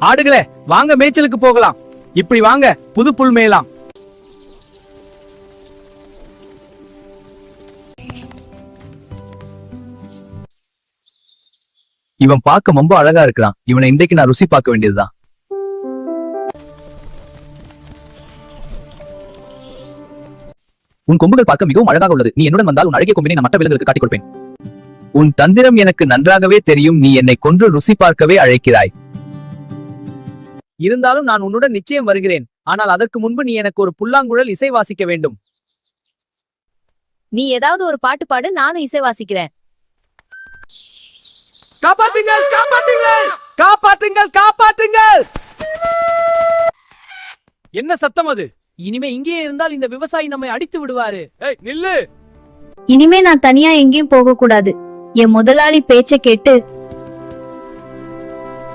ஆடுகளே, வாங்க மேய்ச்சலுக்கு போகலாம். இப்படி வாங்க, புது புல் மேயலாம். இவன் பார்க்க ரொம்ப அழகா இருக்கிறான். இவனை இன்றைக்கு நான் ருசி பார்க்க வேண்டியதுதான். உன் கொம்புகள் பார்க்க மிகவும் அழகாக உள்ளது. நீ என்னுடன் வந்தால் உன் அழகிய கொம்பினை நான் மற்ற விலங்குகளுக்கு காட்டிக் கொடுப்பேன். உன் தந்திரம் எனக்கு நன்றாகவே தெரியும். நீ என்னை கொன்று ருசி பார்க்கவே அழைக்கிறாய். இருந்தாலும் நான் உன்னுடன் நிச்சயம் வருகிறேன். ஆனால் அதற்கு முன்பு நீ எனக்கு ஒரு புல்லாங்குழல் இசை வாசிக்க வேண்டும். நீ ஏதாவது ஒரு பாட்டு பாடு, நானும் இசை வாசிக்கிறேன். காப்பாற்றுங்கள், காப்பாற்றுங்கள், காப்பாற்றுங்கள், காப்பாற்றுங்கள். என்ன சத்தம் அது? இனிமே இங்கே இருந்தால் இந்த விவசாயி நம்மை அடித்து விடுவாரு. ஏய் நில்லு. இனிமே நான் தனியா எங்கேயும் போக கூடாது. என் முதலாளி பேச்ச கேட்டு